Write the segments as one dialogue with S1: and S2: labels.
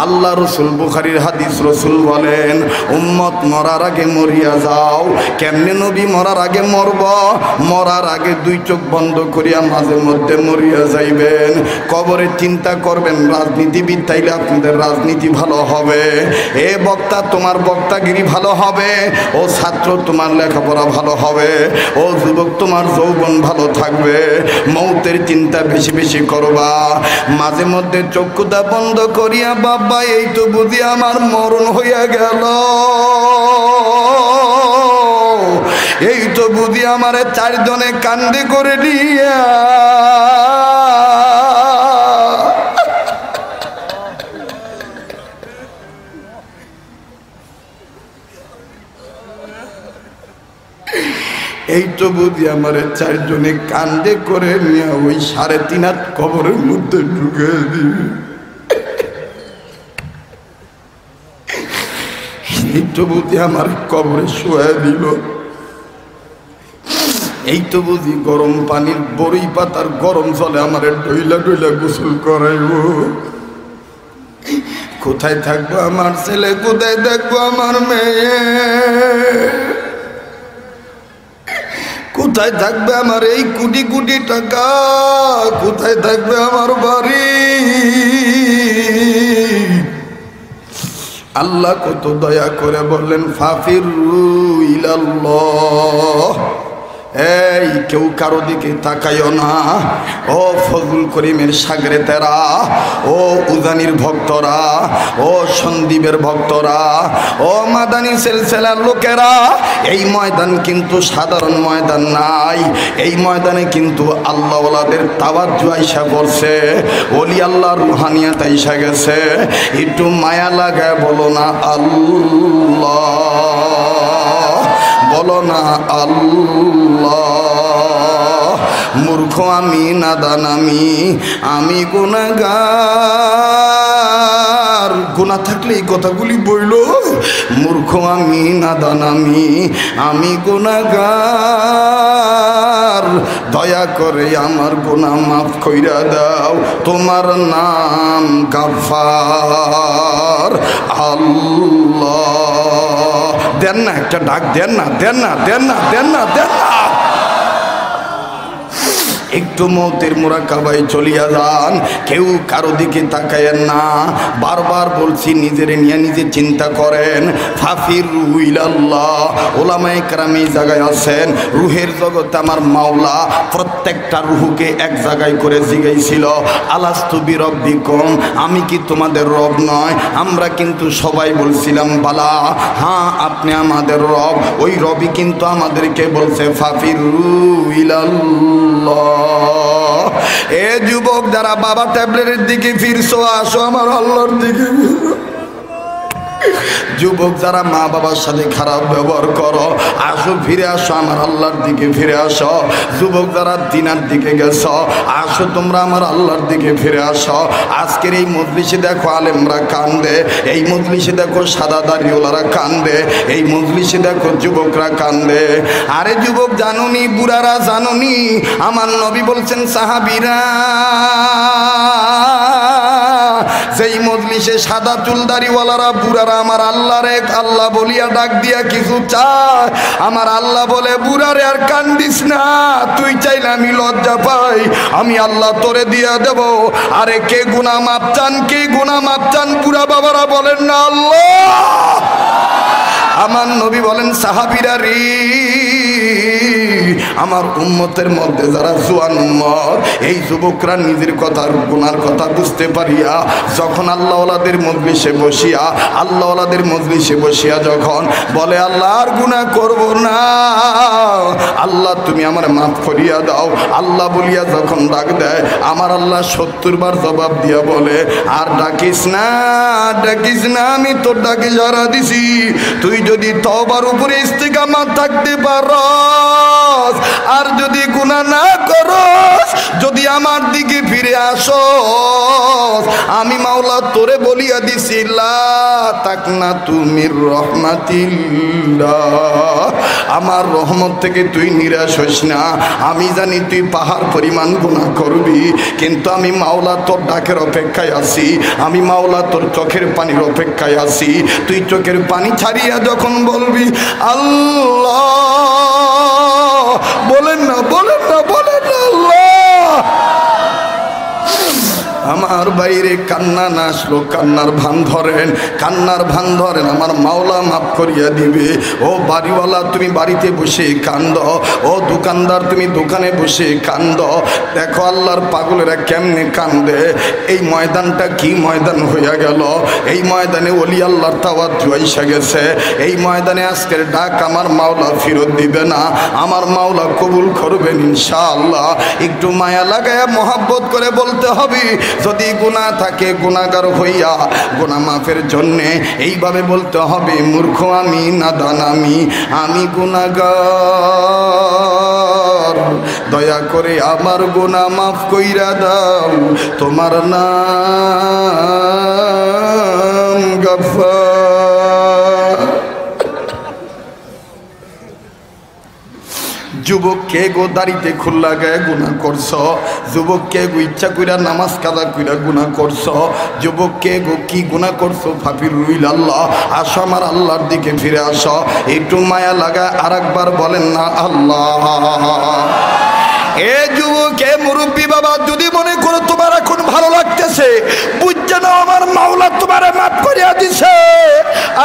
S1: আল্লাহ রসুল বুখারীর হাদিস, রসুল বলেন উম্মত মরার আগে মরিয়া যাও। কেমনে নবী মরার আগে মরব? মরার আগে দুই চোখ বন্ধ করিয়া মাঝে মধ্যে মরিয়া যাইবেন। কবরে চিন্তা করবেন, রাজনীতিবিদ তাইলে আপনাদের রাজনীতি ভালো হবে, এ বক্তা তোমার বক্তাগিরি ভালো হবে, ও ছাত্র তোমার লেখাপড়া ভালো হবে, ও যুবক তোমার যৌবন ভালো থাকবে। মৌতের চিন্তা বেশি বেশি করবা। মাঝে মধ্যে চক্ষুটা বন্ধ করিয়া বাবা এই তো বুঝি আমার মরণ হইয়া গেল, এই তো বুঝি আমারে চারজনে কান্দে করে দিয়া এই তো বুঝি আমারে চারজনে কান্দে করে নিয়ে ওই 3.5 হাত কবরের মধ্যে ঢুকে দিবে। এই তো বুঝি আমার কবরে শোয়া দিল। এই তো বুঝি গরম পানির বড়ই পাতার গরম জলে আমার ডইলা ডইলা গোসল করাইব। কোথায় থাকবো আমার ছেলে, কোথায় থাকবো আমার মেয়ে, কোথায় থাকবে আমার এই কোটি কোটি টাকা, কোথায় থাকবে আমার বাড়ি? আল্লাহ কত দয়া করে বললেন ফাফিরু ইলাল্লাহ। এই কেউ কারো দিকে তাকাইও না। ও ফজল করিমের সাগরেতেরা, ও উজানির ভক্তরা, ও সন্দীপের ভক্তরা, ও মাদানী সিলসিলার লোকেরা, এই ময়দান কিন্তু সাধারণ ময়দান নাই। এই ময়দানে কিন্তু আল্লাহওয়ালাদের তাওয়াজ্জু আইসা পড়ছে, ওলি আল্লাহর রুহানিয়াত আইসা গেছে। একটু মায়া লাগায় বলো না আল্লাহ, বলো না আল্লাহ। মূর্খ আমি, নাদান আমি গুনাহগার। গুনাহ থাকলে এই কথাগুলি বইল। মূর্খ আমি, নাদান আমি গুনাহগার। দয়া করে আমার গুনাহ মাফ কইরা দাও, তোমার নাম গাফফার আল্লাহ। দেন না একটা ডাক, দেন না, দেন না, দেন না, দেন না, দেন না। একটু মৌতের মুরাকাবায় চলিয়া যান, কেউ কারো দিকে তাকায়েন না। বারবার বলছি নিজের নিয়ে নিজে চিন্তা করেন। ফাফিরু ইলাল্লাহ। ওলামায়ে কেরাম এই জায়গায় আছেন, রুহের জগতে আমার মাওলা প্রত্যেকটা রুহকে এক জায়গায় করে জিগাইছিল আলাস্তু বিরব্বিকুম, আমি কি তোমাদের রব নয়? আমরা কিন্তু সবাই বলছিলাম বালা, হ্যাঁ আপনি আমাদের রব। ওই রবই কিন্তু আমাদেরকে বলছে ফাফিরু ইলাল্লাহ। এ যুবক যারা বাবা ট্যাবলেটের দিকে ফিরছো, আসো আমার আল্লাহর দিকে। যুবক যারা মা বাবার সাথে খারাপ ব্যবহার করো, আসো ফিরে আসো আমার আল্লাহর দিকে ফিরে আসো। যুবক যারা দিনার দিকে গেছো, আসো তোমরা আমার আল্লাহর দিকে ফিরে আসো। আজকের এই মজলিসে দেখো আলেমরা কান্দে, এই মজলিসে দেখো সাদা দাড়িওয়ালারা কান্দে, এই মজলিসে দেখো যুবকরা কান্দে। আরে যুবক জানুনি, বুড়ারা জানুনি, আমার নবী বলছেন সাহাবীরা যেই মজলিসে সাদা চুলদারিওয়ালারা বুড়ারা আমার আল্লাহরে আল্লাহ বলিয়া ডাক দিয়া কিছু চায়, আমার আল্লাহ বলে বুড়ারে আর কান্দিস না, তুই চাইলে আমি লজ্জা পাই, আমি আল্লাহ তোরে দিয়া দেব। আরে কে গুনাহ মাপ চান, কে গুনাহ মাপ চান? বুড়া বাবারা বলেন না আল্লাহ। আমার নবী বলেন সাহাবীরা রে, আমার উম্মতের মধ্যে যারা জোয়ান উম্মত, এই যুবকরা নিজের কথার গুনার কথা বুঝতে পারিয়া যখন আল্লাহওয়ালাদের মজলিসে বসিয়া, আল্লাহওয়ালাদের মজলিসে বসিয়া যখন বলে আল্লাহ আর গুনাহ করব না, আল্লাহ তুমি আমার মাফ করিয়া দাও, আল্লাহ বলিয়া যখন ডাক দেয়, আমার আল্লাহ 70 বার জবাব দিয়া বলে আর ডাকিস না, ডাকিস না, আমি তোর ডাকে সাড়া দিছি। তুই যদি তওবার উপরে ইস্তেকামাত থাকতে পারো, করস আর যদি গুনাহ না করস, যদি আমার দিকে ফিরে আসস, আমি মাওলা তোরে বলিয়া দিছি লা তাকনাতু মির রহমাতিল্লাহ, আমার রহমত থেকে তুই নিরাশ হইস না। আমি জানি তুই পাহাড় পরিমাণ গুনাহ করবি, কিন্তু আমি মাওলা তোর ডাকের অপেক্ষায় আছি, আমি মাওলা তোর চোখের পানির অপেক্ষায় আছি। তুই চোখের পানি ছাড়িয়া যখন বলবি আল্লাহ, বলেন না বলেন না বলেন না আল্লাহ, আমার বাইরে কান্না না আসলো, কান্নার ভান ধরেন, কান্নার ভান ধরেন, আমার মাওলা মাফ করিয়া দিবে। ও বাড়িওয়ালা তুমি বাড়িতে বসে কান্দ, ও দোকানদার তুমি দোকানে বসে কান্দ, দেখো আল্লাহর পাগলেরা কেমনে কান্দে। এই ময়দানটা কি ময়দান হইয়া গেল, এই ময়দানে ওলি আল্লাহর তাওয়াজ্জু আইসা গেছে, এই ময়দানে আজকের ডাক আমার মাওলা ফেরত দিবে না, আমার মাওলা কবুল করবেন ইনশাআল্লাহ। একটু মায়া লাগায়া মহাব্বত করে বলতে হবে, যদি গুনাহ থাকে গুনাহগার হইয়া গুনাহ মাফের জন্যে এইভাবে বলতে হবে, মূর্খ আমি, নাদান আমি গুনাহগার, দয়া করে আমার গুনাহ মাফ কইরা দাও, তোমার নাম গফফার। যুবক কে গো দাড়িতে খুল্লা গায়ে গুনাহ করছ, যুবক কে গো ইচ্ছা কইরা নামাজ কাদা কইরা গুনাহ করছ, যুবক কে গো কি গুনাহ করছো, ফাফির রুইল আল্লাহ, আসো আমার আল্লাহর দিকে ফিরে আসো। একটু মায়া লাগা আরেকবার বলেন না আল্লাহ। এ যুবক, এ মুরব্বী বাবা, যদি মনে করো তোমার এখন ভালো লাগতেছে, বুঝছে না আমার মাওলা তোমারে মাফ করিয়া দিছে।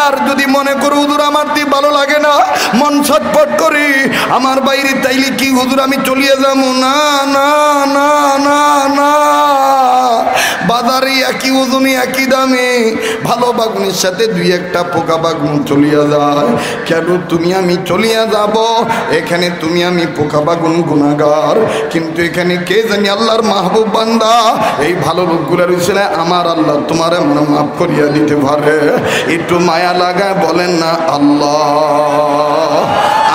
S1: আর যদি মনে করো হুজুর আমার দি ভালো লাগে না, মন ছটফট করি, আমার বাইরে তাইলে কি হুজুর আমি চলিয়ে যাবো, না না না না না, বাজারে একই ওজনে একই দামে ভালো বাগুনের সাথে দুই একটা পোকা বাগুন চলিয়া যায়। কেন তুমি আমি চলিয়া যাব, এখানে তুমি আমি পোকা বাগুন গুনাহগার, কিন্তু এখানে কে জানি আল্লাহর মাহবুব বান্দা, এই ভালো লোকগুলা রয়েছে না, আমার আল্লাহ তোমার মনে মাফ করিয়া দিতে পারে। একটু মায়া লাগায় বলেন না আল্লাহ,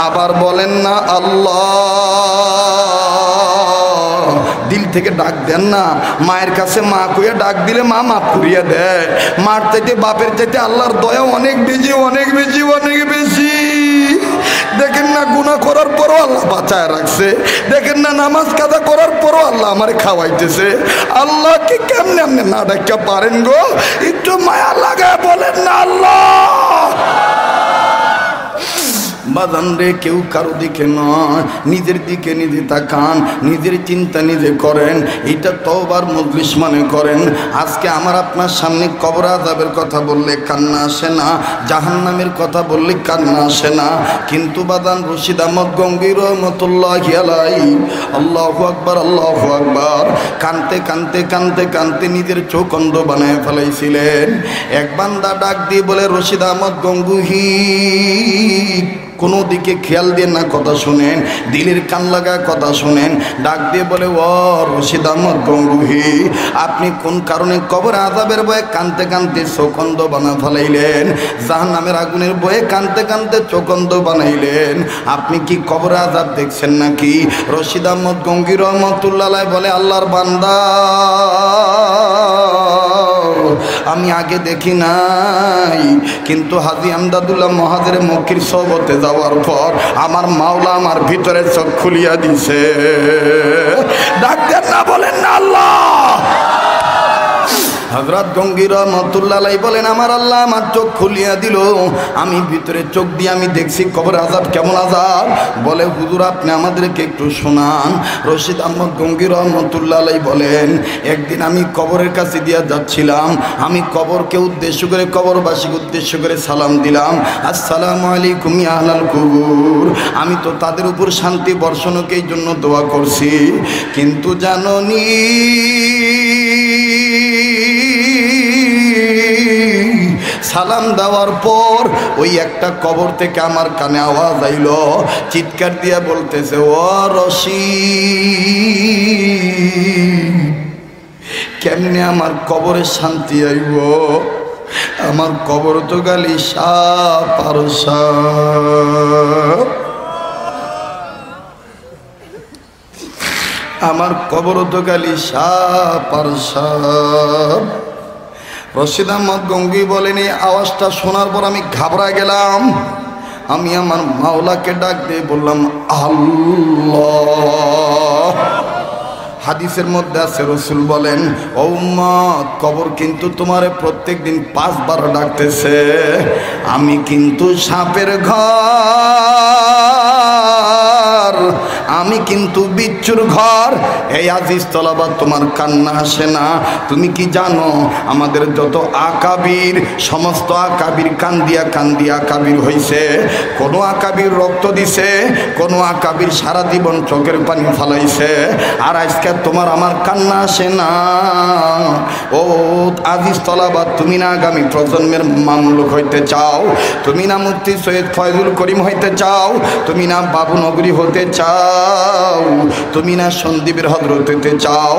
S1: আবার বলেন না আল্লাহ, দিল থেকে ডাক দেন না। মায়ের কাছে মা কইয়া ডাক দিলে মা মাফ করিয়া দেয়। মার চাইতে বাপের চাইতে আল্লাহর দয়া অনেক বেশি অনেক বেশি অনেক বেশি। দেখেন না গুনাহ করার পরও আল্লাহ বাঁচায় রাখছে, দেখেন না নামাজ কাজা করার পরও আল্লাহ আমারে খাওয়াইতেছে। আল্লাহকে কেমনে আপনি না ডাকা পারেন গো? একটু মায়া লাগায় বলেন না আল্লাহ। বাজান রে, কেউ কারো দিকে নয়, নিজের দিকে নিজে তাকান, নিজের চিন্তা নিজে করেন, এটা তওবার মজলিস মনে করেন। আজকে আমার আপনার সামনে কবর আযাবের কথা বললে কান্না আসে না, জাহান্নামের কথা বললে কান্না আসে না, কিন্তু বাজান রশিদ আহমদ গঙ্গী রহমতুল্লাহি আলাইহি, আল্লাহু আকবার আল্লাহু আকবার, কানতে কানতে কানতে কানতে নিজের চোখ অন্ধ বানায় ফেলাইছিলেন। এক বান্দা ডাক দিয়ে বলে, রশিদ আহমদ গঙ্গুহি, কোনো দিকে খেয়াল দিয়ে না কথা শুনেন, দিলের কান লাগা কথা শুনেন। ডাক দিয়ে বলে, ও রশিদ আহমদ গঙ্গুহি, আপনি কোন কারণে কবর আযাবের ভয়ে কানতে কানতে চোখন্দ বানা ফেলাইলেন, জাহান্নামের আগুনের ভয়ে কানতে কানতে চোখন্দ বানাইলেন? আপনি কি কবর আযাব দেখছেন নাকি? রশিদ আহমদ গঙ্গী রহমতুল্লাহ আলাইহি বলে, আল্লাহর বান্দা, আমি আগে দেখি নাই, কিন্তু হাজী আমদাদুল্লাহ মহাজের মক্কির সোহবতে যাওয়ার পর আমার মাওলা আমার ভিতরে চোখ খুলিয়া দিছে। ডাক্তার না বলেন না আল্লাহ। হযরত গঙ্গী রহমাতুল্লাহ আলাইহি বলেন, আমার আল্লাহ আমার চোখ খুলিয়া দিল, আমি ভিতরে চোখ দিয়ে আমি দেখছি কবর আযাব কেমন আযাব। বলে, হুজুর আপনি আমাদেরকে একটু শোনান। রশিদ আহমদ গঙ্গী রহমাতুল্লাহ আলাইহি বলেন, একদিন আমি কবরের কাছে দিয়া যাচ্ছিলাম, আমি কবরকে উদ্দেশ্য করে, কবরবাসীকে উদ্দেশ্য করে সালাম দিলাম, আসসালামু আলাইকুম ইয়া আহলাল কুবুর। আমি তো তাদের উপর শান্তি বর্ষণকে এই জন্য দোয়া করছি, কিন্তু জাননি সালাম দেওয়ার পর ওই একটা কবর থেকে আমার কানে আওয়াজ আইল, চিৎকার দিয়া বলতেছে, ও রশিদ, কেমনে আমার কবরে শান্তি আইব? আমার কবর তো গালি সাপ আর সাপ। আমার কবর তো খালি সাপ আর সাপ। রশিদ আহমদ গঙ্গি বলেন, এই আওয়াজটা শোনার পর আমি ঘাবড়া গেলাম। আমি আমার মাওলাকে ডাক দিয়ে বললাম, আল্লাহ। হাদিসের মধ্যে আছে, রসুল বলেন, ও উম্মত, কবর কিন্তু তোমারে প্রত্যেক দিন 5 বার ডাকতেছে। আমি কিন্তু সাপের ঘর, আমি কিন্তু বিচ্ছুর ঘর। এই আজিজ তলাবাদ, তোমার কান্না আসে না? তুমি কি জানো আমাদের যত আকাবির, সমস্ত আকাবির কান্দিয়া কান্দিয়া আকাবির হইছে। কোনো আকাবির রক্ত দিছে, কোনো আকাবির সারা জীবন চোখের পানি ফালাইছে। আর আজকে তোমার আমার কান্না আসে না? ও আজিজ তলাবাদ, তুমি না আগামী প্রজন্মের মামলুক হইতে চাও? তুমি না মুফতি সৈয়দ ফয়জুল করিম হইতে চাও? তুমি না বাবু নগরী হতে চাও? তুমি না সন্দীপের হযরত হতে চাও?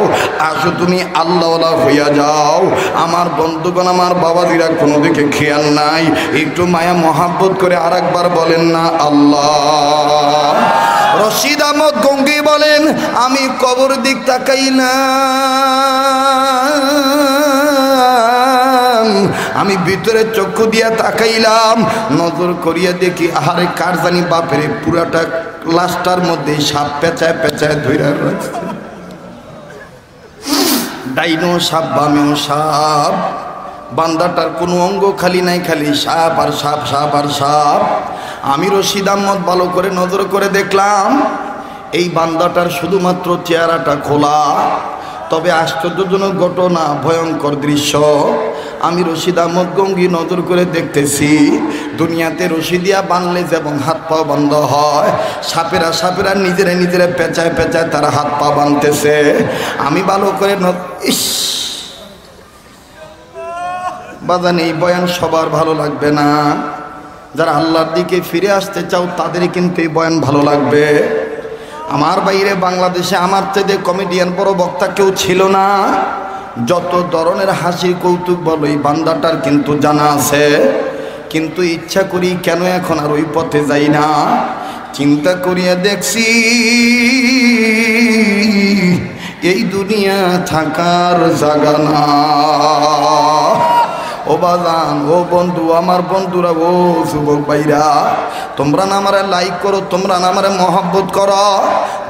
S1: আসো তুমি আল্লাহওয়ালা হইয়া যাও। আমার বন্ধুগণ, আমার বাবাজিরা কোনো দিকে খেয়াল নাই, একটু মায়া মহাব্বত করে আরেকবার বলেন না আল্লাহ। রশিদ আহমদ গঙ্গি বলেন, আমি কবর দিক তাকাই না, আমি ভিতরে চক্ষু দিয়া তাকাইলাম, নজর করিয়া দেখি আহারে কার জানি বাপের পুরাটা লাশটার মধ্যে সাপ পেঁচায় পেঁচায় ধইরা রাখছে। ডাইনো সাপ, বামেও সাপ, বান্দাটার কোনো অঙ্গ খালি নাই, খালি সাপ আর সাপ, সাপ আর সাপ। আমি রশিদ আহমদ ভালো করে নজর করে দেখলাম, এই বান্দাটার শুধুমাত্র চেহারাটা খোলা। তবে আশ্চর্যজনক ঘটনা, ভয়ঙ্কর দৃশ্য। আমি রশিদ আহমদ গঙ্গি নজর করে দেখতেছি, দুনিয়াতে রশি দিয়া বানলে যেমন হাত পা বন্ধ হয়, সাপেরা সাপেরা নিজেরা নিজেরা পেঁচায় পেঁচায় তারা হাত পা বানতেছে। আমি ভালো করে ইস বাজান, এই বয়ান সবার ভালো লাগবে না। যারা আল্লাহর দিকে ফিরে আসতে চাও তাদের কিন্তু এই বয়ান ভালো লাগবে। আমার বাইরে বাংলাদেশে আমার চেয়ে কমেডিয়ান বড় বক্তা কেউ ছিল না। যত ধরনের হাসি কৌতুক বলো, এই বান্দাটার কিন্তু জানা আছে। কিন্তু ইচ্ছা করি কেন এখন আর ওই পথে যাই না। চিন্তা করিয়া দেখছি, এই দুনিয়া থাকার জায়গা না। ও বাজান, ও বন্ধু, আমার বন্ধুরা, ও যুবক ভাইরা, তোমরা না আমারে লাইক করো, তোমরা না আমারে মহব্বত করো।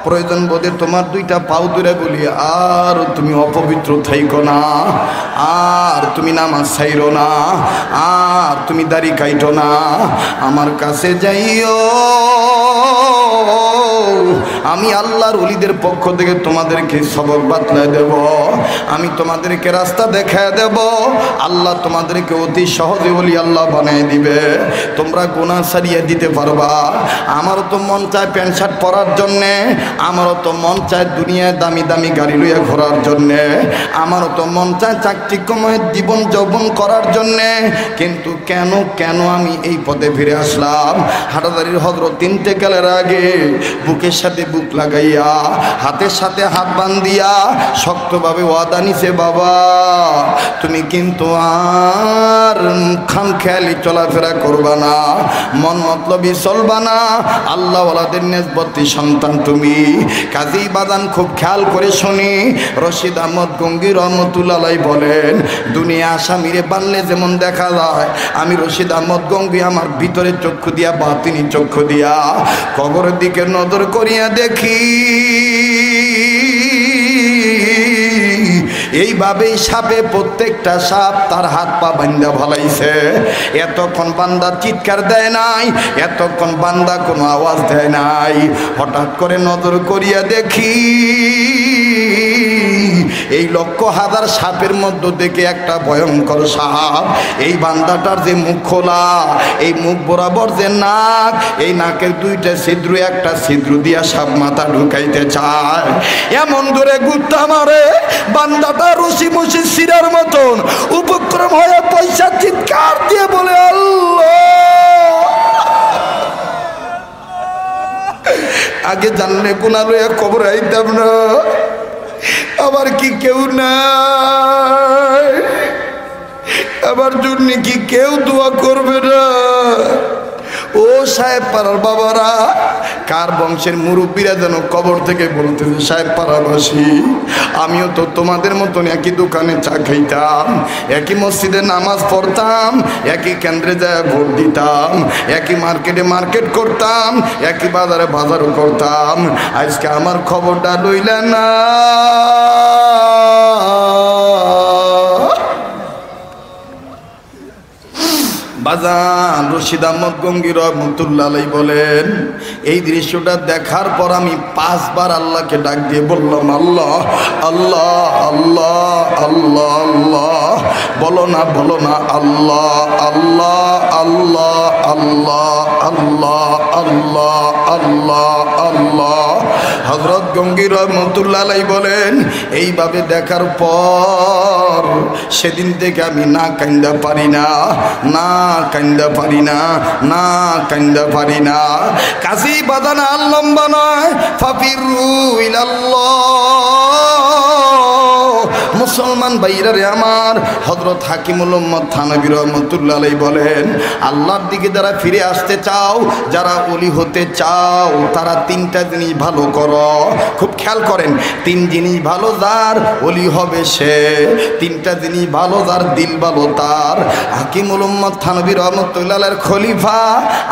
S1: প্রয়োজন বোধে তোমার 2টা পাও দূরে বলি, আর তুমি অপবিত্র থাইকো না, আর তুমি নামাজ ছাইরো না, আর তুমি দাড়ি কাইটো না। আমার কাছে যাইও, আমি আল্লাহর ওলিদের পক্ষ থেকে তোমাদেরকে সবক বাতলায় দেব, আমি তোমাদেরকে রাস্তা দেখায় দেব। আল্লাহ তোমাদেরকে অতি সহজে ওলি আল্লাহ বানিয়ে দিবে। তোমরা গুনাহ ছাড়িয়ে দিতে পারবা। আমারও তো মন চায় প্যান্ট শার্ট পরার জন্যে, আমারও তো মন চায় দুনিয়ায় দামি দামি গাড়ি লইয়া ঘোরার জন্যে, আমারও তো মন চায় চাকচিক্যময় জীবন যৌবন করার জন্যে। কিন্তু কেন কেন আমি এই পথে ফিরে আসলাম? হাটাদারির হযরত 3টে কালের আগে বুকের সাথে বুক লাগাইয়া, হাতের সাথে হাত বান্ধিয়া শক্তভাবে ওয়াদা নিছে, বাবা তুমি কিন্তু আর খামখেয়ালি চলাফেরা করবা না, মন মতলবি চলবা না, আল্লাহওয়ালাদের নেসবতি সন্তান তুমি। কাজী বাদান খুব খেয়াল করে শুনি, রশিদ আহমদ গঙ্গি রহমতুল্লাহ আলাইহি বলেন, দুনিয়া আসামিরে বানলে যেমন দেখা যায়, আমি রশিদ আহমদ গঙ্গি আমার ভিতরে চক্ষু দিয়া, বাতিনি চক্ষু দিয়া কবরের দিকে নজর করিয়া দেখি, এইভাবেই সাপে প্রত্যেকটা সাপ তার হাত পা বান্ধা ভালাইছে। এতক্ষণ বান্দা চিৎকার দেয় নাই, এতক্ষণ বান্দা কোনো আওয়াজ দেয় নাই। হঠাৎ করে নজর করিয়া দেখি, এই 1,000,000 সাপের মধ্য থেকে একটা ভয়ঙ্কর সাপ, এই বান্দাটার যে মুখ খোলা, এই মুখ বরাবর যে নাক, এই নাকের 2টা ছিদ্র, একটা ছিদ্র দিয়া সাপ মাথা ঢুকাইতে চায়। এমন দূরে গুত্তা মারে, বান্দাটা রশি মুশি সিরার মতন উপক্রম হয়ে পয়সা চিৎকার দিয়ে বলে, আল্লাহ, আগে জানলে গুনাহ লইয়া কবর আইতাম না, আবার কি কেউ নাই, আমার জন্য কি কেউ দোয়া করবে না? ও সাহেব পাড়ার বাবারা, কার বংশের মুরব্বীরা যেন কবর থেকে বলতেছে, সাহেব পাড়াবাসী, আমিও তো তোমাদের মতন একই দোকানে চা খাইতাম, একই মসজিদে নামাজ পড়তাম, একই কেন্দ্রে যায় ভোট দিতাম, একই মার্কেটে মার্কেট করতাম, একই বাজারে বাজারও করতাম, আজকে আমার খবরটা লইলেন না। বাজান রশিদ আহমদ গঙ্গী রহমতুল্লাহ আলাইহি বলেন, এই দৃশ্যটা দেখার পর আমি 5 বার আল্লাহকে ডাক দিয়ে বললাম, আল্লাহ আল্লাহ আল্লাহ আল্লাহ আল্লাহ, বলো না আল্লাহ আল্লাহ আল্লাহ আল্লাহ আল্লাহ আল্লাহ আল্লাহ আল্লাহ। হযরত গঙ্গী রহমতুল্লাহ আলাইহি বলেন, এইভাবে দেখার পর সেদিন থেকে আমি না কান্দা পারি না, না কান্দা পারি না, না কান্দা পারি না। কাজী বাদানা আল্লম্বা নয়, ফাফিরু ইলাল্লাহ। মুসলমান ভাইরা রে আমার, হযরত হাকিমুল উম্মত থানভী রাহমাতুল্লাহ আলাইহি বলেন, আল্লাহর দিকে যারা ফিরে আসতে চাও, যারা ওলি হতে চাও, তারা 3টা জিনিস ভালো করো। খুব খেয়াল করেন, 3 জিনিস ভালো যার, ওলি হবে সে। 3টা জিনিস ভালো যার, দিল ভালো তার। হাকিমুল উম্মত থানভী রাহমাতুল্লাহ আলাইহির খলিফা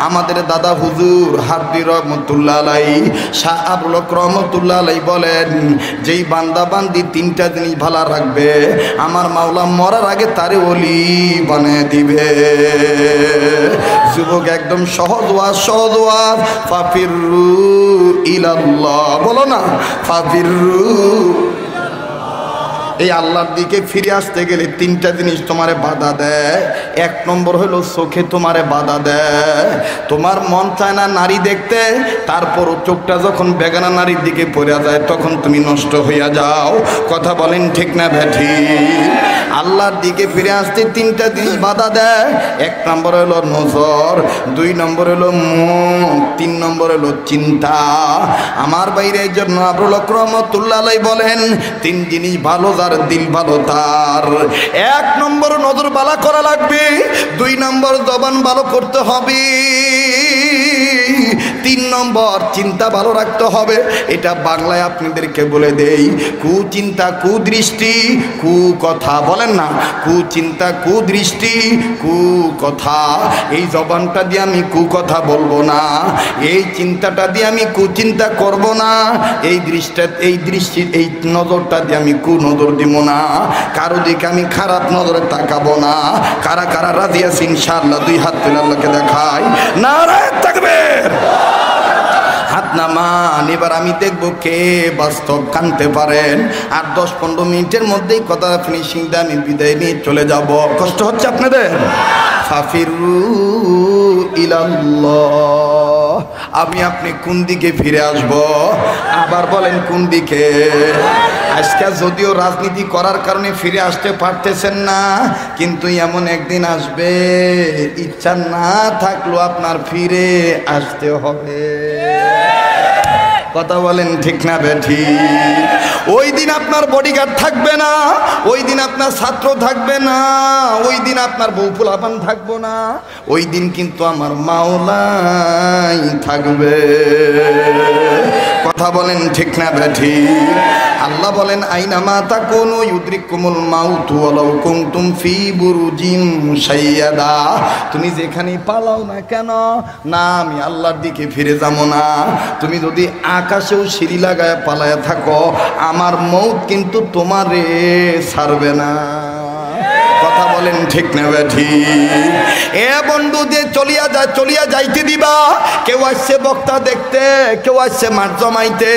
S1: আমাদের দাদা হুজুর হাবলি রাহমাতুল্লাহ আলাইহি, শাহ আবুল হক রাহমাতুল্লাহ আলাইহি বলেন, যেই বান্দা বান্দি 3টা জিনিস ভালো রাখবে, আমার মাওলা মরার আগে তারে ওলি বানিয়ে দিবে। যুবক একদম সহজ ওয়াজ, ফাফিরু ইলাল্লাহ, বলো না ফাফিরু। এই আল্লাহর দিকে ফিরে আসতে গেলে 3টা জিনিস তোমারে বাধা দেয়। 1 নম্বর হলো চোখে তোমারে বাধা দেয়। তোমার মন চায় না নারী দেখতে, তারপরও চোখটা যখন বেগানা নারীর দিকে পড়ে যায়, তখন তুমি নষ্ট হইয়া যাও। কথা বলেন ঠিক না ব্যাঠি? আল্লাহর দিকে ফিরে আসতে 3টা জিনিস বাধা দেয়। 1 নম্বর হলো নজর, 2 নম্বর হলো মুখ, 3 নম্বর হলো চিন্তা। আমার বাইরে এই জন্য আবুল হক রহমাতুল্লাহ আলাইহি বলেন, 3 জিনিস ভালো যার, দিল ভালো তার। 1 নম্বর নজর বালা করা লাগবে, 2 নম্বর জবান ভালো করতে হবে, 3 নম্বর চিন্তা ভালো রাখতে হবে। এটা বাংলায় আপনাদেরকে বলে দেই, কুচিন্তা, কুদৃষ্টি, কুকথা। বলেন না, কুচিন্তা, কুদৃষ্টি, কুকথা। এই জবানটা দিয়ে আমি কুকথা বলবো না, এই চিন্তাটা দিয়ে আমি কুচিন্তা করব না, এই দৃষ্টি এই নজরটা দিয়ে আমি কুনজর দিব না, কারো দিকে আমি খারাপ নজরে তাকাবো না। কারা কারা রাজি আছে ইনশাআল্লাহ 2 হাত তুলে আল্লাহকে দেখাই, নারায়ে তাকবীর। হাত নামান। এবার আমি দেখবো কে বাস্তব কানতে পারেন। আর 10-15 মিনিটের মধ্যেই কথা ফিনিশিং দিয়ে আমি বিদায় নিয়ে চলে যাব। কষ্ট হচ্ছে আপনাদের? ফাফিরু ইলাল্লাহ। আমি আপনি কোন দিকে ফিরে আসব? আবার বলেন কোন দিকে? আজকে যদিও রাজনীতি করার কারণে ফিরে আসতে পারতেছেন না, কিন্তু এমন একদিন আসবে ইচ্ছা না থাকলেও আপনার ফিরে আসতে হবে। কথা বলেন ঠিক না বেঠি? ওই দিন আপনার বডিগার্ড থাকবে না, ওই দিন আপনার ছাত্র থাকবে না, ওই দিন আপনার বউ পোলাপান থাকবো না, ওই দিন কিন্তু আমার মাওলাই থাকবে। কথা বলেন ঠিক না বেঠি? আল্লাহ বলেন, আইনা মা তাকুনু ইউদরিকুমুল মাউতু ওয়ালাউ কুনতুম ফি বুরুজিন মুশাইয়াদা। তুমি যেখানেই পালাও না কেন, না আমি আল্লাহর দিকে ফিরে যাবো না। তুমি যদি আকাশেও সিঁড়ি লাগায় পালায় থাকো, আমার মৌত কিন্তু তোমারে ছাড়বে না। কথা বলেন ঠিক না বেঠি? এ বন্ধু যে চলিয়া যাইতে দিবা। কেউ আসছে বক্তা দেখতে, কেউ আসছে মাঠ জমাইতে,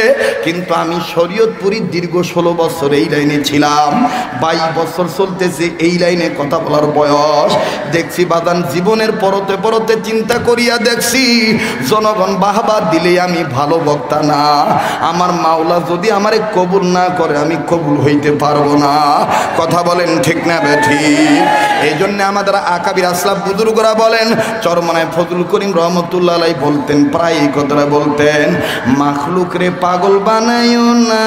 S1: কিন্তু আমি শরীয়তপুরীর দীর্ঘ 16 বছর এই লাইনে ছিলাম। 22 বছর চলতেছে এই লাইনে কথা বলার বয়স। দেখছি বাদান জীবনের পরতে পরতে চিন্তা করিয়া দেখছি, জনগণ বাহবা দিলে আমি ভালো বক্তা না। আমার মাওলা যদি আমারে কবুল না করে, আমি কবুল হইতে পারবো না। কথা বলেন ঠিক না বেঠি? এই জন্য আমাদের আকাবির আসলাফ বুজুর্গরা বলেন, চরমনায় ফজলুল করিম রহমতুল্লাহ আলাইহি বলতেন, প্রায় এই কথাটা বলতেন, মাখলুক রে পাগল বানাইও না,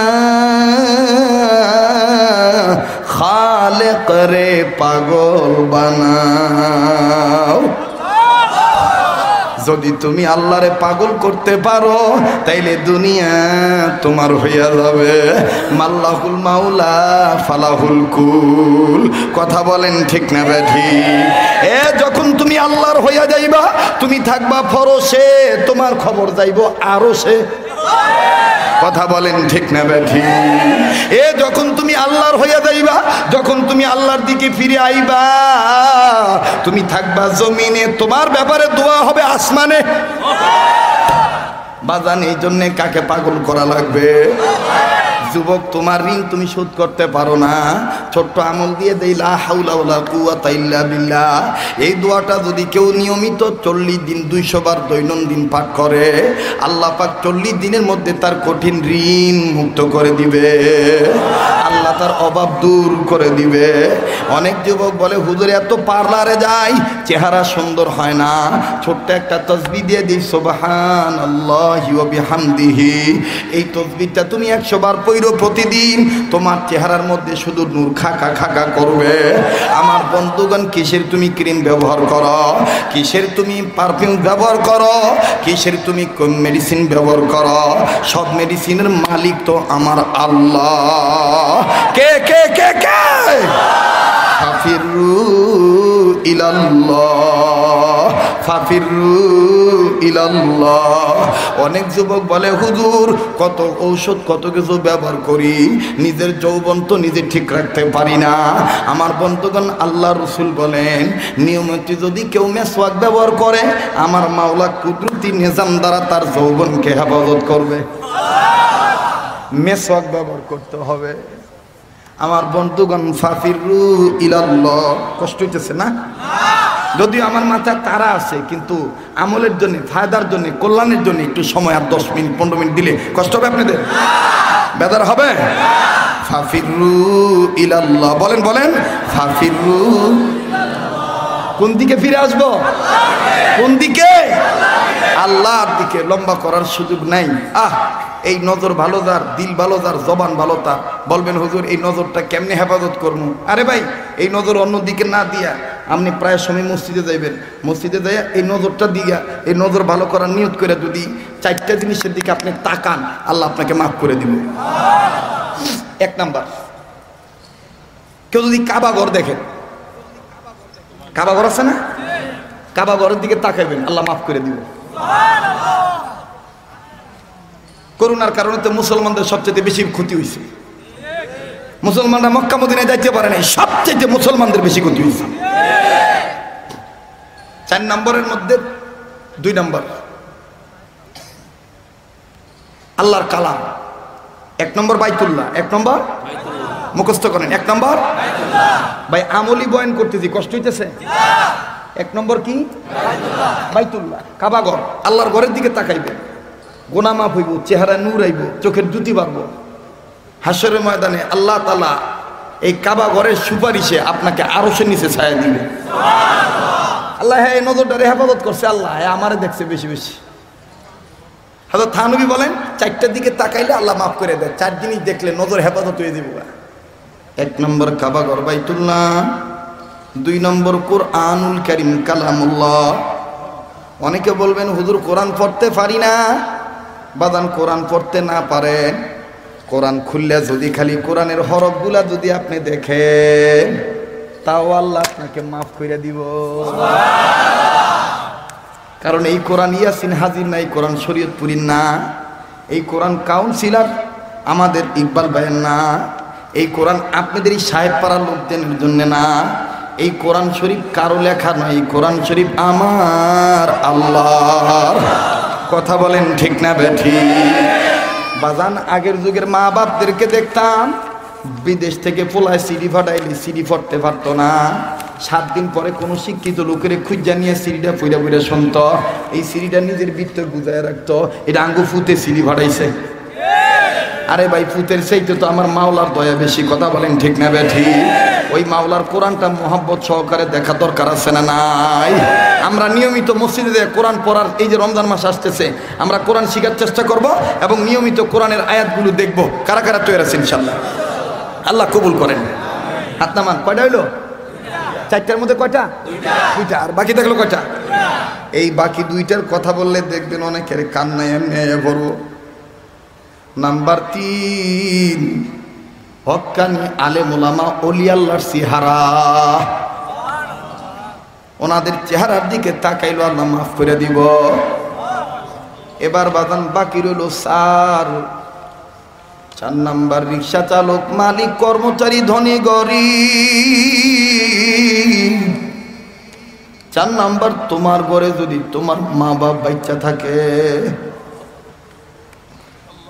S1: খালেক রে পাগল বানাও। যদি তুমি আল্লাহরে পাগল করতে পারো তাইলে দুনিয়া তোমার হইয়া যাবে। মাল্লাহুল মাওলা ফালাহুল কুল। কথা বলেন ঠিক না বেঠি? যখন তুমি আল্লাহর হইয়া যাইবা তুমি থাকবা ফরশে, তোমার খবর যাইবো আরশে। কথা বলেন ঠিক না বেঠি? যখন তুমি আল্লাহর হইয়া যাইবা, যখন তুমি আল্লাহর দিকে ফিরে আইবা, তুমি থাকবা জমিনে, তোমার ব্যাপারে দোয়া হবে আসমানে। বাজান এই জন্যে কাকে পাগল করা লাগবে? যুবক, তোমার ঋণ তুমি শোধ করতে পারো না, ছোট্ট আমল দিয়ে দেই লা হাওলা ওয়ালা কুওয়াতা ইল্লা বিল্লাহ। এই দোয়াটা যদি কেউ নিয়মিত 40 দিন 200 বার দৈনন্দিন পাঠ করে, আল্লাহ পাক 40 দিনের মধ্যে তার কঠিন ঋণ মুক্ত করে দিবে, আল্লাহ তার অভাব দূর করে দিবে। অনেক যুবক বলে হুজুর এত পার্লারে যাই, চেহারা সুন্দর হয় না, ছোট্ট একটা তাসবিহ দিয়ে দিই সুবহানাল্লাহি ওয়া বিহামদিহি। এই তাসবিহটা তুমি 100 বার পড়ো প্রতিদিন, তোমার চেহারার মধ্যে শুধু নূর খাকা খাকা করবে। আমার বন্ধুগণ, কিসের তুমি ক্রিম ব্যবহার করো, কিসের তুমি পারফিউম ব্যবহার করো, কিসের তুমি মেডিসিন ব্যবহার করো, সব মেডিসিনের মালিক তো আমার আল্লাহ। কে কে কে কে? ফাফিরু ইলাল্লাহ, ফাফিরু ইলাল্লাহ। অনেক যুবক বলে হুজুর কত ঔষধ কত কিছু ব্যবহার করি, নিজের যৌবন তো নিজে ঠিক রাখতে পারি না। আমার বন্ধুগণ, আল্লাহ রসুল বলেন নিয়মিত যদি কেউ মেসওয়াক ব্যবহার করে, আমার মাওলা কুদরতি নিজাম দ্বারা তার যৌবনকে হেফাজত করবে। মেসওয়াক ব্যবহার করতে হবে। আমার বন্ধুগণ, ফাফিরু ইলাল্লাহ। কষ্ট হইতেছে না? যদিও আমার মাথায় তারা আছে, কিন্তু আমলের জন্য, ফায়দার জন্য, কল্যাণের জন্য একটু সময় আর 10 মিনিট 15 মিনিট দিলে কষ্ট হবে আপনাদের? বেদার হবে? ফাফিরু ইলাল্লাহ। বলেন বলেন, ফাফিরু। কোন দিকে ফিরে আসবো? কোন দিকে? আল্লাহর দিকে। লম্বা করার সুযোগ নাই। এই নজর ভালো যার, দিল ভালো যার, জবান ভালো তার। বলবেন হুজুর এই নজরটা কেমনে হেফাজত করবো? আরে ভাই, এই নজর অন্য দিকে না দিয়া আপনি প্রায় সময় মসজিদে যাইবেন, মসজিদে যাইয়া এই নজরটা দিয়া, এই নজর ভালো করার নিয়ত করে যদি 4টা জিনিসের দিকে আপনি তাকান, আল্লাহ আপনাকে মাফ করে দিবে। 1 নাম্বার, কেউ যদি কাবা ঘর দেখেন, কাবা ঘর আছে না, কাবা ঘরের দিকে তাকাইবেন, আল্লাহ মাফ করে দিবে। করোনার কারণে তো মুসলমানদের সবচেয়ে বেশি ক্ষতি হয়েছে। মুসলমানরা মক্কা মদিনায় যাইতে পারে নাই, সবচেয়ে মুসলমানদের বেশি ক্ষতি হয়েছে। 4 নম্বরের মধ্যে 2 নম্বর আল্লাহর কালাম। 1 নম্বর বাইতুল্লাহ, 1 নম্বর মুখস্থ করেন, 1 নম্বর ভাই আমলি বয়ান করতেছি, কষ্ট হইতেছে? 1 নম্বর কি? বাইতুল্লাহ, কাবা ঘর। আল্লাহর ঘরের দিকে তাকাইবেন, গোনা মাফ হইব, চেহারা নূর আইব, চোখের জ্যোতি বাড়ব। হাসরের ময়দানে আল্লাহ তাআলা এই কাবা ঘরের সুপারিশে আপনাকে আরশের নিচে ছায়া দিবে। আল্লাহ এই নজরটারে হেফাজত করছে, আল্লাহ আমারে দেখছে বেশি বেশি। হযরত থানবী বলেন 4টার দিকে তাকাইলে আল্লাহ মাফ করে দেয়। 4 জিনিস দেখলে নজর হেফাজত হয়ে যাবে। 1 নম্বর কাবা ঘর বাইতুল্লাহ, 2 নম্বর কোরআনুল কারীম কালামুল্লাহ। অনেকে বলবেন হুজুর কোরআন পড়তে পারি না। বাদান, কোরআন পড়তে না পারেন, কোরআন খুললে যদি খালি কোরআনের হরফগুলা যদি আপনি দেখেন, তাও আল্লাহ আপনাকে মাফ করে দিব। কারণ এই কোরআন ইয়াসিন হাজির না, এই কোরআন শরীয়তপুরীর না, এই কোরআন কাউন্সিলর আমাদের ইকবাল ভাইয়ের না, এই কোরআন আপনাদের এই সাহেব পাড়ার লোকজনের জন্য না, এই কোরআন শরীফ কারো লেখা নয়, এই কোরআন শরীফ আমার আল্লাহর। কথা বলেন ঠিক না বেঠি? বাজান, আগের যুগের মা বাপদেরকে দেখতাম বিদেশ থেকে পোলায় সিডি ফাটাইলে সিডি পড়তে পারতো না, 7 দিন পরে কোনো শিক্ষিত লোকের খুঁজা নিয়ে সিডিটা পইরা পইরা শুনত, এই সিডিটা নিজের ভিতরে গুজায় রাখতো, এটা আঙ্গু ফুতে সিডি ফাটাইছে। আরে ভাই, ফুতের চাইতে তো আমার মাওলার দয়া বেশি। কথা বলেন ঠিক না বেঠি? ওই মাওলার কোরআনটা মোহাব্বত সহকারে দেখা দরকার আছে না নাই? আমরা নিয়মিত মসজিদে কোরআন পড়ার, এই যে রমজান মাস আসতেছে, আমরা কোরআন শেখার চেষ্টা করব এবং নিয়মিত কোরআনের আয়াতগুলো দেখব। কারা কারা তৈরি আছে ইনশাল্লাহ? আল্লাহ কবুল করেন। হাত নামান। কয়টা হইলো? 4টার মধ্যে কয়টা? 2টা। আর বাকি থাকলো কয়টা? এই বাকি দুইটার কথা বললে দেখবেন অনেকের কান্নায় এমনি পড়ব। নাম্বার 3, হক্কানি আলেম ওলামা ওলি আল্লাহর চেহারা। ওনাদের চেহারার দিকে তাকাইলো আল্লাহ মাফ করে দিব। এবার বাজান বাকি রইল 4 নাম্বার, রিক্সা চালক, মালিক, কর্মচারী, ধনী গরিব। 4 নাম্বার, তোমার ঘরে যদি তোমার মা বাপ বাচ্চা থাকে,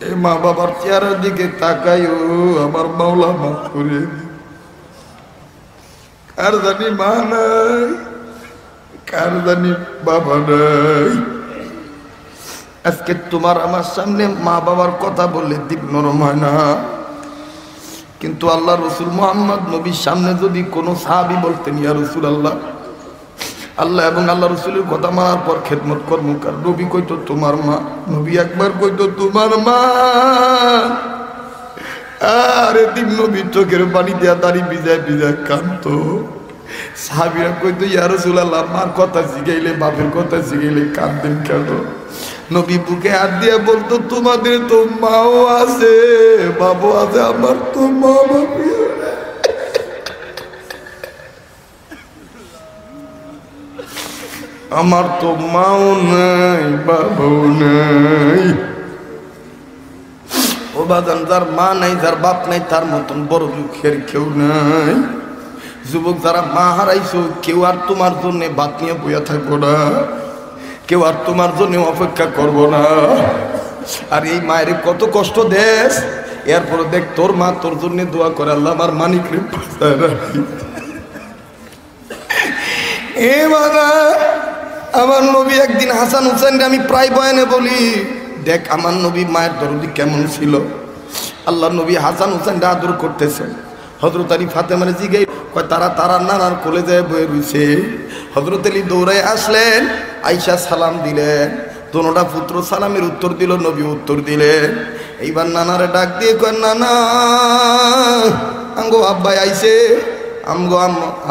S1: এই মা বাবার চেহারার দিকে তাকাইও, আমার মাওলা মাফ করে। কার জানি মা নাই, কার জানি বাবা নাই। আজকে তোমার আমার সামনে মা বাবার কথা বললে দিক নরম হয় না, কিন্তু আল্লাহ রসুল মুহাম্মদ নবীর সামনে যদি কোনো সাহাবী বলতেন, ইয়া রাসূল আল্লাহ, আল্লাহ এবং আল্লাহ রসুলের কথা মানার পর খেদমত কর্মকার, নবী কইতো তোমার মা, নবী একবার কইতো তোমার মা, আরে দিন নবী চোখের পানি দিয়া দাড়ি ভিজায় ভিজায় কাঁদতো। সাহাবীরা কইতো, ইয়া রাসূল আল্লাহ, মার কথা শিখাইলে, বাপের কথা শিখাইলে কাঁদতেন কেন? নবী বুকে হাত দিয়ে বলতো, তোমাদের তো মাও আছে, বাবু আছে, আমার তো মা বাপি, আমার তো মাও নাই, বাবাও নাই। ও বাজান, যার মা নাই, যার বাপ নাই, তার মতন বড় দুঃখের কেউ নাই। যুবক যারা মা হারাইছো, কেউ আর তোমার জন্য বাত নিয়ে বইয়া থাকবো না, কেউ আর তোমার জন্য অপেক্ষা করবো না। আর এই মায়ের কত কষ্ট দেশ, এরপরে দেখ তোর মা তোর জন্য দোয়া করে, আল্লাহ আমার মানিক রে বাঁচায় রাখি। এ বাবা, আমার নবী একদিন হাসান হুসেনকে আমি প্রায় বয়ানে বলি, দেখ আমার নবী মায়ের দরদি কেমন ছিল। আল্লাহ নবী হাসান হুসেনকে আদর করতেছেন। হযরত আলী ফাতেমার জিগাই কয়, তারা তারার নানার কোলে যায় বয়ে রয়েছে। হযরত আলী দৌড়ায় আসলেন, আয়েশা সালাম দিলেন, দোনোটা পুত্র সালামের উত্তর দিল, নবী উত্তর দিলেন। এইবার নানারে ডাক দিয়ে কয়, নানা আঙ্গো আব্বাই আইছে, আমগো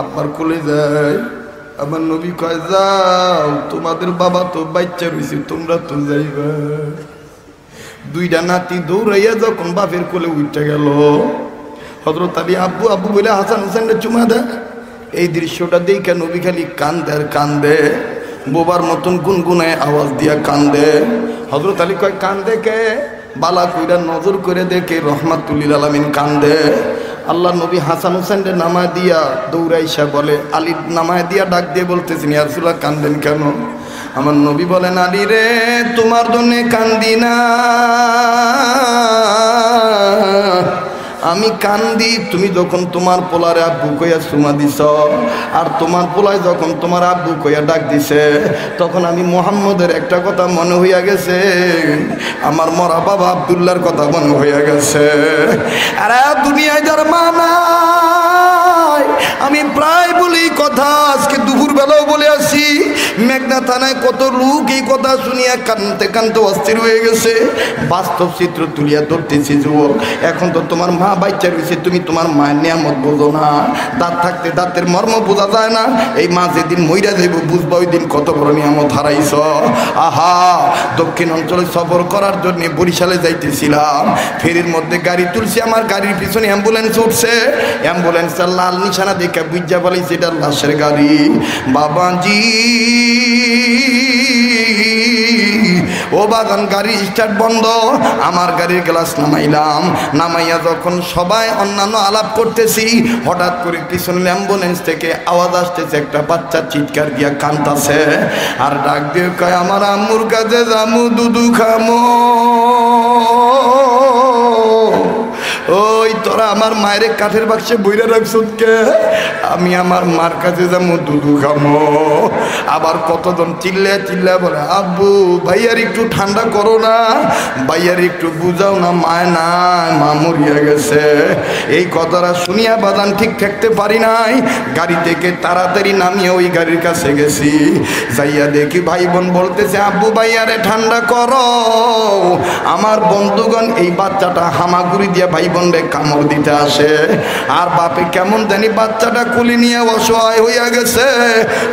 S1: আব্বার কোলে যায়। আমার নবী কয়, যাও, তোমাদের বাবা তো বাচ্চা রয়েছে, তোমরা তো যাইবা। দুইটা নাতি দৌড়াইয়া যখন বাপের কোলে উঠে গেল, হযরত আলী আব্বু আব্বু বলে হাসান হুসেনকে চুমা দেয়। এই দৃশ্যটা দেখে নবী খালি কান্দে আর কান্দে, বোবার মতন গুনগুনায় আওয়াজ দিয়া কান্দে। হযরত আলী কয়, কান্দে কে? বালা কইরা নজর করে দেখে রহমাতুল লিল আলামিন কান্দে। আল্লাহ নবী হাসান হুসেনকে নামায় দিয়া দৌড়াইসা বলে, আলী নামায় দিয়া ডাক দিয়ে বলতেছেন, ইয়া রাসূলুল্লাহ কান্দেন কেন? আমার নবী বলেন, আলী রে, তোমার জন্য কান্দি না, আমি কান্দি তুমি যখন তোমার পোলারে আব্বু কইয়া চুমা দিছ, আর তোমার পোলায় যখন তোমার আব্বু কইয়া ডাক দিছে, তখন আমি মুহাম্মদের একটা কথা মনে হইয়া গেছে, আমার মরা বাবা আব্দুল্লাহর কথা মনে হইয়া গেছে। আর দুনিয়ায় যার মা নাই, আমি প্রায় বলি কথা, আজকে দুপুর বেলাও বলে আসি, মেঘনা থানায় কত লোক এই কথা শুনিয়া কানতে কানতে অস্থির হয়ে গেছে। বাস্তব চিত্র তুলিয়া ধরতেছি, যুবক, এখন তো তোমার মা বাচ্চা রয়েছে, তুমি তোমার মায়ের নিয়ামত বোঝো না, দাঁত থাকতে দাঁতের মর্ম বোঝা যায় না। এই মা যেদিন মইরা যাইব বুঝবা ওই দিন কত বড় নিয়ামত হারাইছ। আহা, দক্ষিণ অঞ্চলে সফর করার জন্য বরিশালে যাইতেছিলাম, ফেরির মধ্যে গাড়ি তুলছি, আমার গাড়ির পিছনে অ্যাম্বুলেন্স উঠছে, অ্যাম্বুলেন্সের লাল নিশানা দেখে বুঝা বলেছি এটা লাশের গাড়ি। বাবাজি ও বাগান, গাড়ি স্টার্ট বন্ধ, আমার গাড়ির গ্লাস নামাইলাম, নামাইয়া যখন সবাই অন্যান্য আলাপ করতেছি, হঠাৎ করে পিছনে অ্যাম্বুলেন্স থেকে আওয়াজ আসতেছে, একটা বাচ্চা চিৎকার দিয়া কাঁদতাছে, আর ডাক দিয়ে কয়, আমার আম্মুর কাছে যামু, দুধু খামো। ওই তোরা আমার মায়ের কাঠের বাক্সে বইরা রাখছ কে? আমি আমার মার কাছে যাবো, দুধু খামো। আবার কতজন চিল্লা চিল্লা বলে, আব্বু ভাইয়ার একটু ঠান্ডা করো না, ভাইয়ার একটু বুঝাও না, মায় নাই, মা মরিয়া গেছে। এই কথাটা শুনিয়া বাদান ঠিক থাকতে পারি নাই, গাড়ি থেকে তাড়াতাড়ি নামিয়ে ওই গাড়ির কাছে গেছি, যাইয়া দেখি ভাই বোন বলতেছে, আব্বু ভাইয়ারে ঠান্ডা করো। আমার বন্ধুগণ এই বাচ্চাটা হামাগুড়ি দিয়া ভাই বোন রে কাম কামড় দিতে আসে। আর বাপে কেমন জানি বাচ্চাটা কুলি নিয়ে অসহায় হইয়া গেছে,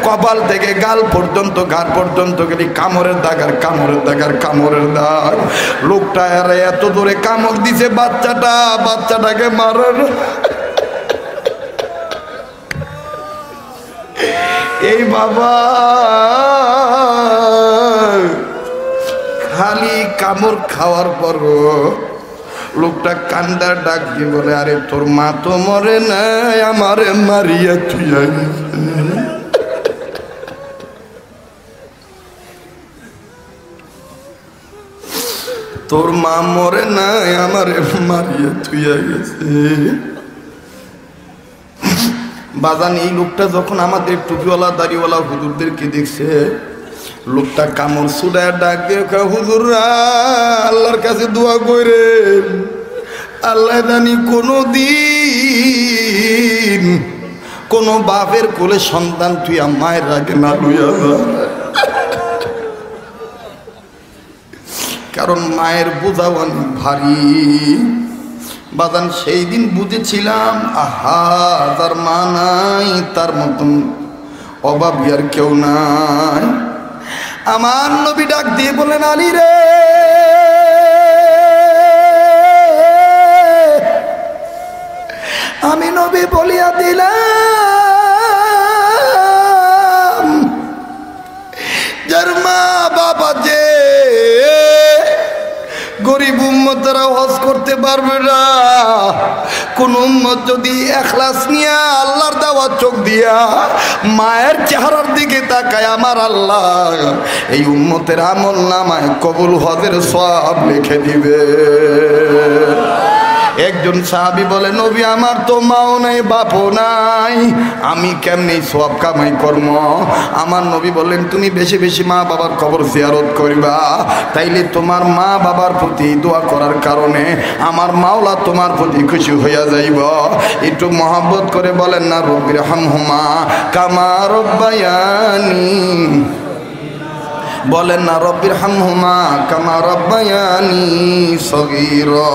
S1: কপাল থেকে গাল পর্যন্ত ঘাড় পর্যন্ত গেলি কামড়ের দাগ আর কামড়ের দাগ আর কামড়ের দাগ। লোকটা এত দূরে কামড় দিছে বাচ্চাটাকে মারার। এই বাবা খালি কামড় খাওয়ার পর লোকটা কান্দার ডাক দিয়ে বলে, আরে তোর মা তো মরে নাই, আমারে মারিয়া থুইয়া গেছে। তোর মা মরে নাই, আমারে মারিয়া থুইয়া গেছে। বাজান এই লোকটা যখন আমাদের টুপিওয়ালা দাড়িওয়ালা হুজুরদেরকে দেখছে, লোকটা কামড় সুডায় ডাক দিয়ে, হুজুররা আল্লাহর কাছে দোয়া করে, আল্লাহ জানি কোনদিন কোন বাপের কোলে সন্তান তুই মায়ের আগে না লইয়া যা, কারণ মায়ের বোঝা অনেক ভারী। বাদান সেই দিন বুঝেছিলাম, আহা তার মা নাই, তার মতন অভাবী আর কেউ নাই। আমার নবী ডাক দিয়ে বলেন, আলী রে, আমি নবী বলিয়া দিলাম, যার মা বাবা যে গরিব উম্মতরা হজ করতে পারবে না, কোন উম্মত যদি ইখলাস নিয়ে আল্লাহর দেওয়া চোখ দিয়া মায়ের চেহারার দিকে তাকায়, আমার আল্লাহ এই উম্মতের আমল নামায় কবুল হজের সওয়াব লিখে দিবে। একজন সাহাবী বলে, নবী আমার তো মাও নাই বাপও নাই, আমি কেমনে সওয়াব কামাই করব? আমার নবী বললেন, তুমি বেশি বেশি মা বাবার কবর জিয়ারত করবা, তাইলে তোমার মা বাবার প্রতি দোয়া করার কারণে আমার মাওলা তোমার প্রতি খুশি হইয়া যাইব। একটু মহব্বত করে বলেন না, রব্বির হামহুমা কামা রব্বায়ানি, বলেন না রব্বির হামহুমা কামা রব্বায়ানি সগীরা।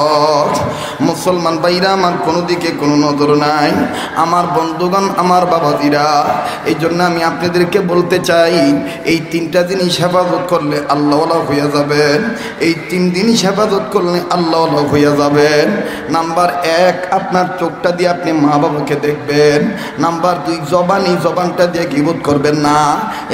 S1: মুসলমান ভাইরা আমার কোনো দিকে কোনো নজর নাই, আমার বন্ধুগণ, আমার বাবাজিরা, এই জন্য আমি আপনাদেরকে বলতে চাই, এই তিনটা জিনিস হেফাজত করলে আল্লাহওয়ালা হইয়া যাবেন। এই তিন জিনিস হেফাজত করলে আল্লাহওয়ালা হইয়া যাবেন। নাম্বার 1, আপনার চোখটা দিয়ে আপনি মা বাবাকে দেখবেন। নাম্বার 2, জবান, এই জবানটা দিয়ে গীবত করবেন না,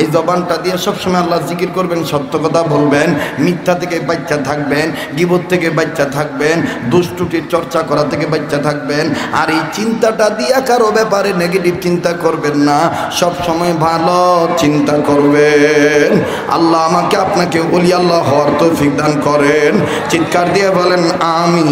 S1: এই জবানটা দিয়ে সবসময় আল্লাহ জিকির করবেন, সত্য কথা বলবেন, মিথ্যা থেকে বাচ্চা থাকবেন, গীবত থেকে বাচ্চা থাকবেন, দুষ্টুটির চর্চা করা থেকে বাচ্চা থাকবেন। আর এই চিন্তাটা দিয়ে কারো ব্যাপারে নেগেটিভ চিন্তা করবেন না, সব সময় ভালো চিন্তা করবেন। আল্লাহ আমাকে আপনাকে ওলি আল্লাহ হওয়ার তৌফিক দান করেন। চিৎকার দিয়ে বলেন আমিন।